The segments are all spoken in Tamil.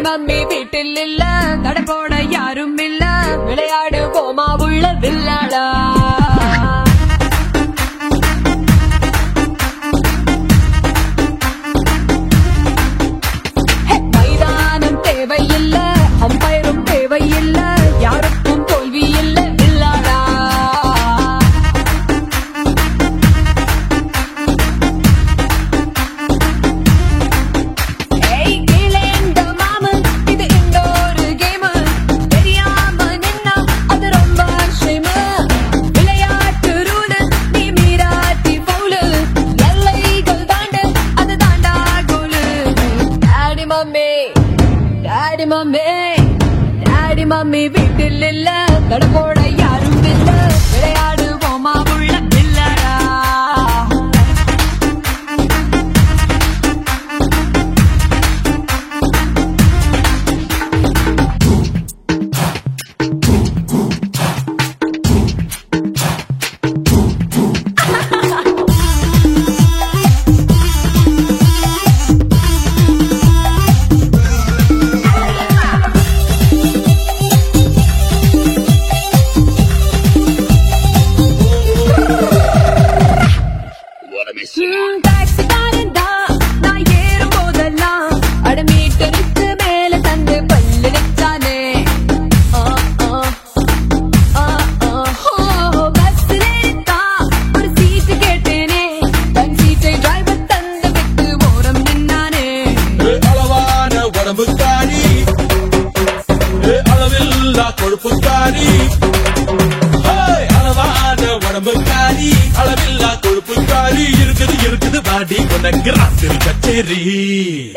மம்மி வீட்டில் இல்ல, தடை போட யாரும் இல்ல, விளையாடு போமா உள்ள வில்லாடா. மைதானம் தேவையில்ல, அம்பயரும் தேவையில்ல, யாருக்கும் தோல்வி இல்ல வில்லாடா. டாடி மம்மி வீட்டில் இல்ல, தடை போட யாரும் இல்ல, விளையாடு போமா உள்ள வில்லாடா. டாக்ஸிக்காரன் தான் நான் ஏறும் போதெல்லாம் அடமீட்டருக்கு மேல தந்து பல்லு நிச்சானே. பஸ்ல தான் ஒரு சீட்டு கேட்டேனே, தன் சீட்டை டிரைவர் தந்து விட்டு ஓரம் நின்னானே. அளவான உடம்புக்காரி, அளவில்லா கொழுப்புக்காரி, அளவான உடம்புக்காரி, அளவில்லா கொழுப்புக்காரி, இருக்குது இருக்குது பாடி உனக்கு ராத்திரி கச்சேரி.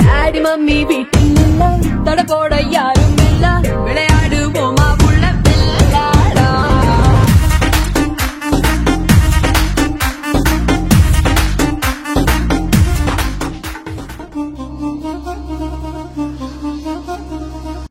டாடி மம்மி வீட்டில் இல்ல, தடை போட யாரும்